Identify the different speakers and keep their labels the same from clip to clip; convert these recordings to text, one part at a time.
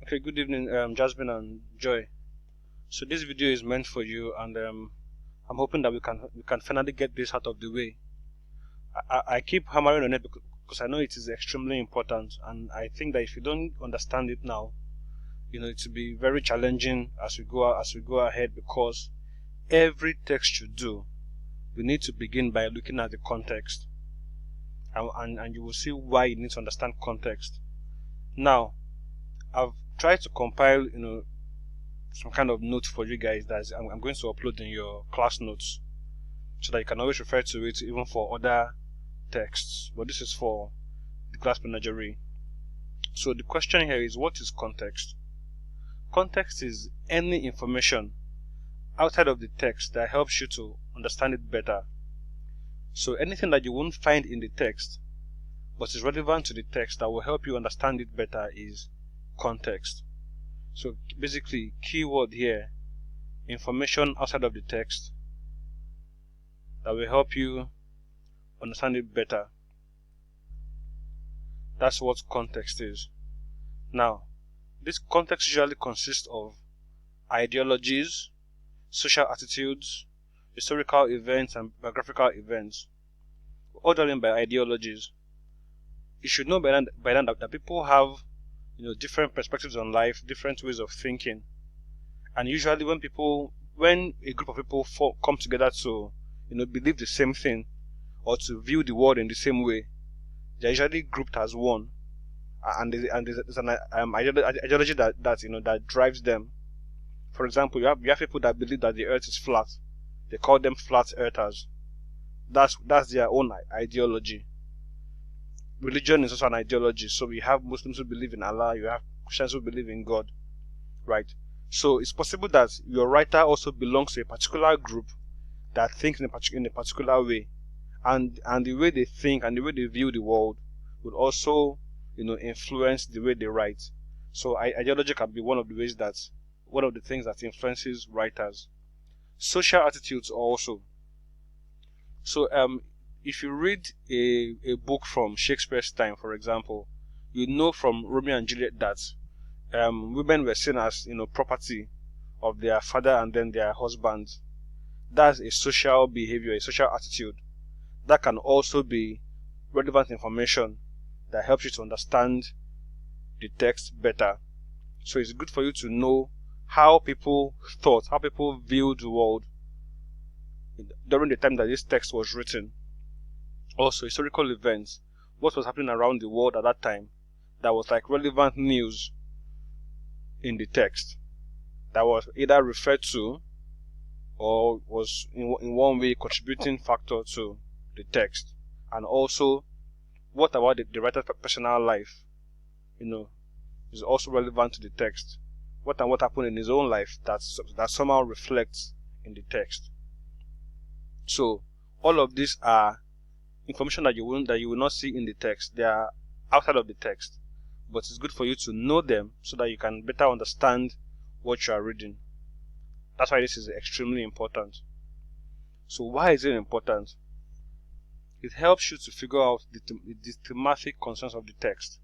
Speaker 1: Okay, good evening, Jasmine and Joy. So this video is meant for you, and I'm hoping that we can finally get this out of the way. I keep hammering on it because I know it is extremely important, and I think that if you don't understand it now, it will be very challenging as we go ahead, because every text you do, we need to begin by looking at the context, and you will see why you need to understand context. Now, I've tried to compile, some kind of note for you guys that I'm going to upload in your class notes, so that you can always refer to it even for other texts. But this is for the class menagerie. So the question here is, what is context? Context is any information outside of the text that helps you to understand it better. So anything that you won't find in the text but is relevant to the text that will help you understand it better is context. So basically, keyword here, information outside of the text that will help you understand it better. That's what context is. Now, this context usually consists of ideologies, social attitudes, historical events, and biographical events. What do I mean by ideologies? You should know by then that people have different perspectives on life, different ways of thinking. And usually when a group of people come together to believe the same thing, or to view the world in the same way, they're usually grouped as one, and there's an ideology that drives them. For example, you have people that believe that the earth is flat. They call them flat earthers. That's their own ideology. Religion is also an ideology. So we have Muslims who believe in Allah, you have Christians who believe in God, right? So it's possible that your writer also belongs to a particular group that thinks in a particular way, and the way they think and the way they view the world would also influence the way they write. So ideology can be one of the things that influences writers. Social attitudes also. So if you read a book from Shakespeare's time, for example, you know from Romeo and Juliet that women were seen as property of their father and then their husbands. That's a social behavior, a social attitude that can also be relevant information that helps you to understand the text better. So it's good for you to know how people thought, how people viewed the world during the time that this text was written. Also, historical events, what was happening around the world at that time that was like relevant news in the text, that was either referred to or was in one way contributing factor to the text. And also, what about the writer's personal life is also relevant to the text. What happened in his own life that somehow reflects in the text. So all of these are information that you will not see in the text. They are outside of the text, but it's good for you to know them so that you can better understand what you are reading. That's why this is extremely important. So why is it important? It helps you to figure out the thematic concerns of the text.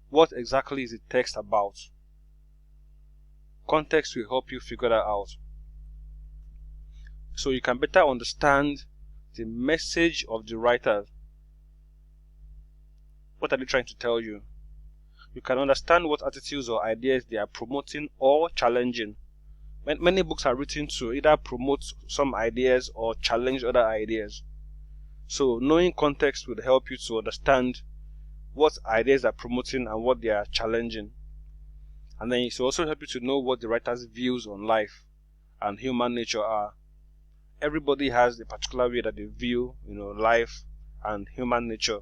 Speaker 1: What exactly is the text about? Context will help you figure that out, so you can better understand the message of the writer. What are they trying to tell you? You can understand what attitudes or ideas they are promoting or challenging. Many books are written to either promote some ideas or challenge other ideas. So knowing context will help you to understand what ideas are promoting and what they are challenging. And then it will also help you to know what the writer's views on life and human nature are. Everybody has a particular way that they view life and human nature,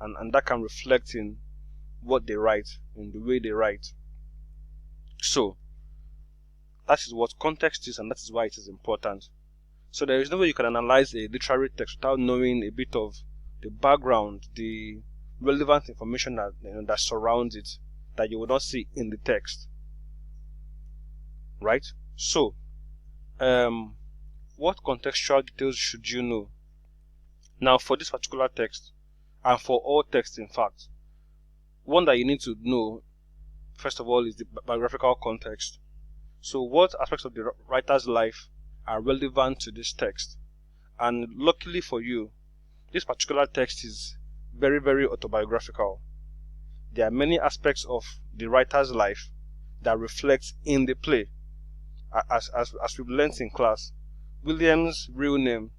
Speaker 1: and that can reflect in what they write, in the way they write. So that is what context is, and that is why it is important. So there is no way you can analyze a literary text without knowing a bit of the background, the relevant information that surrounds it, that you will not see in the text, right? So what contextual details should you know? Now, for this particular text, and for all texts in fact, one that you need to know first of all, is the biographical context. So what aspects of the writer's life are relevant to this text? And luckily for you, this particular text is very, very autobiographical. There are many aspects of the writer's life that reflect in the play. As we've learned in class, William's real name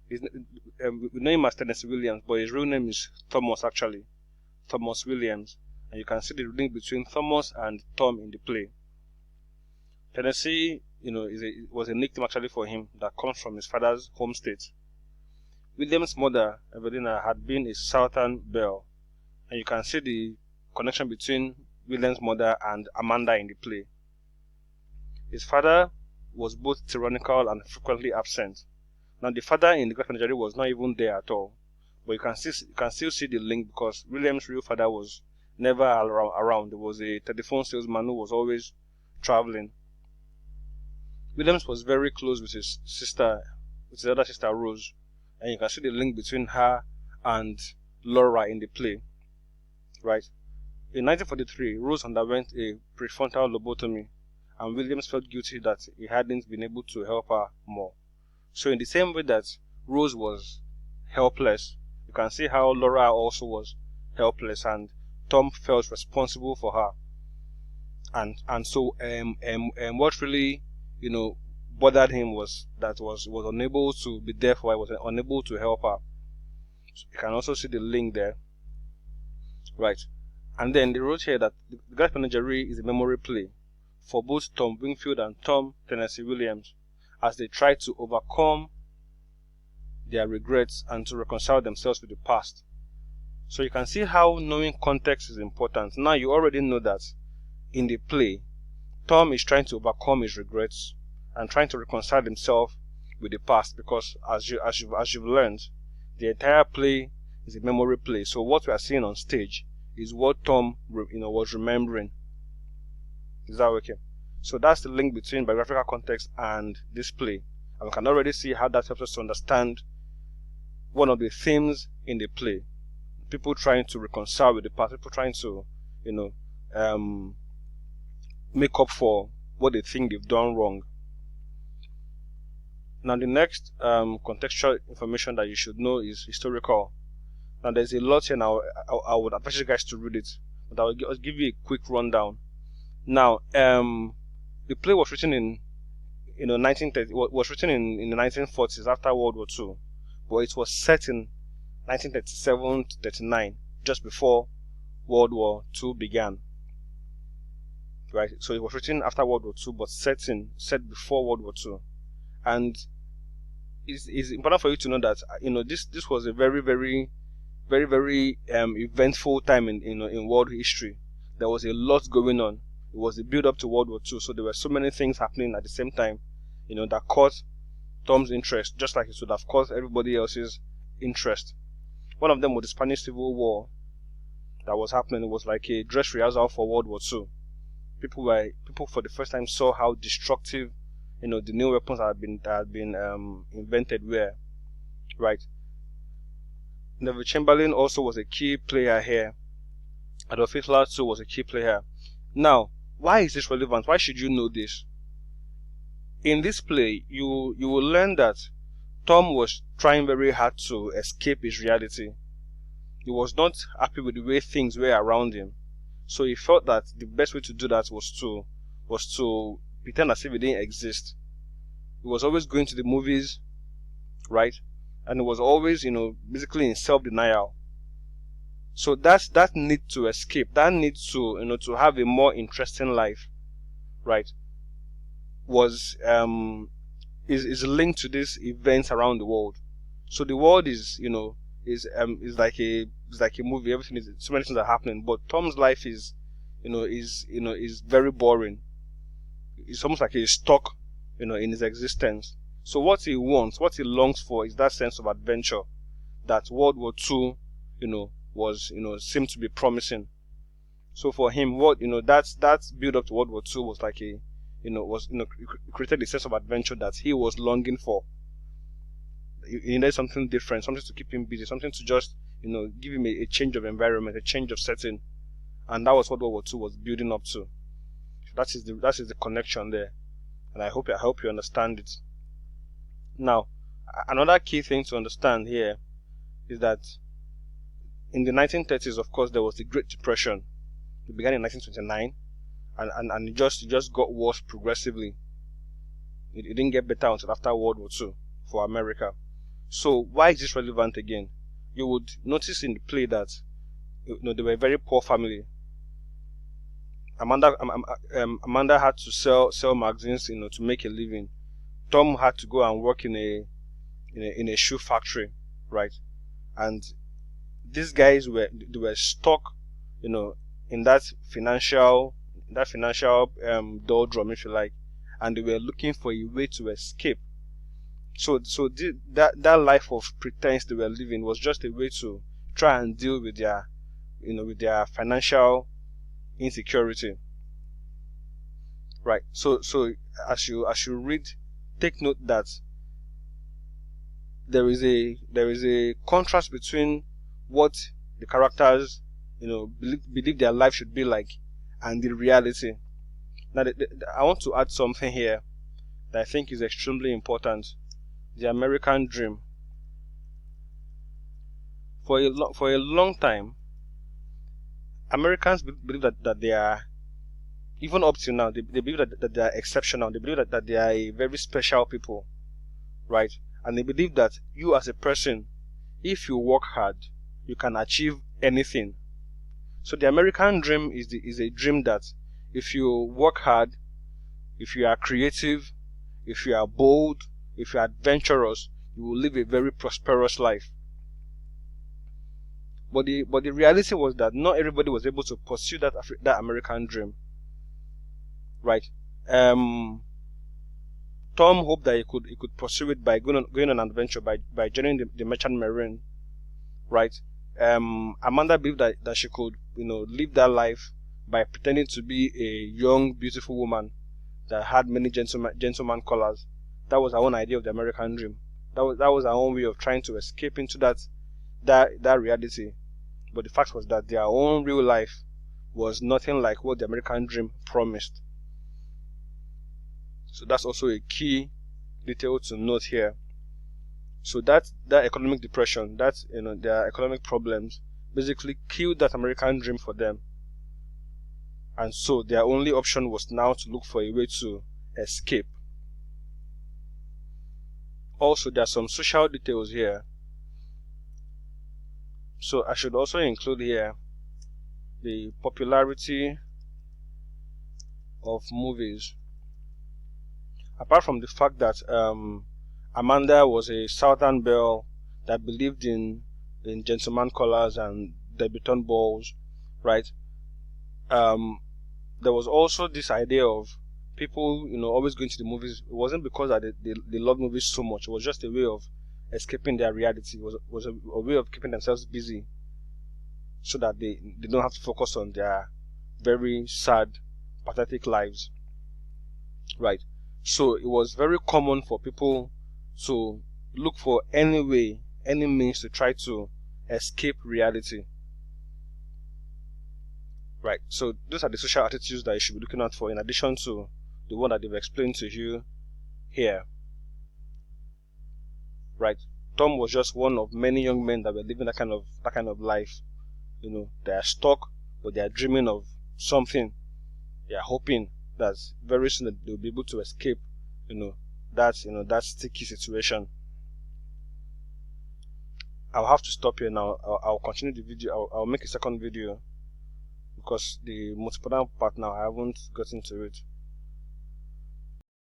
Speaker 1: is, we know him as Tennessee Williams, but his real name is Thomas, actually. Thomas Williams. And you can see the link between Thomas and Tom in the play. Tennessee, was a nickname actually for him that comes from his father's home state. William's mother, Evelina, had been a Southern belle, and you can see the connection between William's mother and Amanda in the play. His father was both tyrannical and frequently absent. Now, the father in the Great Menagerie was not even there at all, but you can still see the link, because William's real father was never around. There was a telephone salesman who was always traveling. Williams was very close with his other sister Rose, and you can see the link between her and Laura in the play, right? In 1943, Rose underwent a prefrontal lobotomy, and Williams felt guilty that he hadn't been able to help her more. So in the same way that Rose was helpless, you can see how Laura also was helpless, and Tom felt responsible for her. And so what really bothered him was that was unable to be there for her, was unable to help her. So you can also see the link there, right? And then they wrote here that the Great Menagerie is a memory play for both Tom Wingfield and Tom Tennessee Williams, as they try to overcome their regrets and to reconcile themselves with the past. So you can see how knowing context is important. Now you already know that in the play, Tom is trying to overcome his regrets and trying to reconcile himself with the past, because as you've learned, the entire play is a memory play. So what we are seeing on stage is what Tom was remembering. Is that okay? So that's the link between biographical context and this play, and we can already see how that helps us to understand one of the themes in the play: people trying to reconcile with the past, people trying to make up for what they think they've done wrong. Now the next contextual information that you should know is historical. Now there's a lot here. Now I would advise you guys to read it, but I'll give you a quick rundown. Now the play was written in 1930. Was written in the 1940s after World War II, but it was set in 1937 to 39, just before World War II began. Right, so it was written after World War II, but set before World War II, and it's important for you to know that this was a very, very, very, very eventful time in world history. There was a lot going on. It was the build up to World War II, so there were so many things happening at the same time, that caught Tom's interest, just like it would have caught everybody else's interest. One of them was the Spanish Civil War that was happening. It was like a dress rehearsal for World War II. People for the first time saw how destructive, the new weapons that had been invented were, right? Neville Chamberlain also was a key player here. Adolf Hitler too was a key player. Now, why is this relevant? Why should you know this? In this play, you will learn that Tom was trying very hard to escape his reality. He was not happy with the way things were around him. So he felt that the best way to do that was to pretend as if it didn't exist. He was always going to the movies, right? And he was always, basically in self-denial. So that need to escape, that need to, to have a more interesting life, right, was is linked to these events around the world. So the world is like a movie. Everything is, so many things are happening, but Tom's life is very boring. It's almost like he's stuck in his existence. So what he wants, what he longs for, is that sense of adventure that World War II was seemed to be promising. So for him, that build up to World War II was like created a sense of adventure that he was longing for. He needed something different, something to keep him busy, something to just give him a change of environment, a change of setting. and that was what World War II was building up to. That is the connection there, and I hope you understand it. Now, another key thing to understand here is that in the 1930s, of course, there was the Great Depression. It began in 1929, and it just got worse progressively. It didn't get better until after World War II for America. So why is this relevant again? You would notice in the play that they were a very poor family. Amanda had to sell magazines, to make a living. Tom had to go and work in a shoe factory, right? And these guys were stuck, in that financial doldrum, if you like, and they were looking for a way to escape. So that life of pretense they were living was just a way to try and deal with their financial insecurity, right? So as you read, take note that there is a contrast between what the characters believe their life should be like and the reality. Now, I want to add something here that I think is extremely important: the American dream. For a long time, Americans believe that they are, even up to now, they believe that they are exceptional. They believe that they are a very special people, right? And they believe that you as a person, if you work hard, you can achieve anything. So the American dream is a dream that if you work hard, if you are creative, if you are bold, if you are adventurous, you will live a very prosperous life. But the reality was that not everybody was able to pursue that American dream, right? Tom hoped that he could pursue it by going on an adventure, by joining the merchant marine, right? Amanda believed that she could live that life by pretending to be a young, beautiful woman that had many gentleman colors. That was her own idea of the American dream. That was her own way of trying to escape into that reality. But the fact was that their own real life was nothing like what the American dream promised. So that's also a key detail to note here. So that economic depression, their economic problems, basically killed that American dream for them. And so their only option was now to look for a way to escape. Also, there are some social details here. So I should also include here the popularity of movies. Apart from the fact that Amanda was a Southern belle that believed in gentleman colors and debutante balls, right? There was also this idea of people, always going to the movies. It wasn't because that they loved movies so much. It was just a way of escaping their reality. It was a way of keeping themselves busy, so that they don't have to focus on their very sad, pathetic lives, right? So it was very common for people to look for any way, any means to try to escape reality, right? So those are the social attitudes that you should be looking out for, in addition to the one that they've explained to you here, right? Tom was just one of many young men that were living that kind of life. They are stuck, but they are dreaming of something. They are hoping that very soon that they'll be able to escape, that sticky situation. I'll have to stop here now. I'll continue the video. I'll make a second video because the most important part now I haven't gotten to it.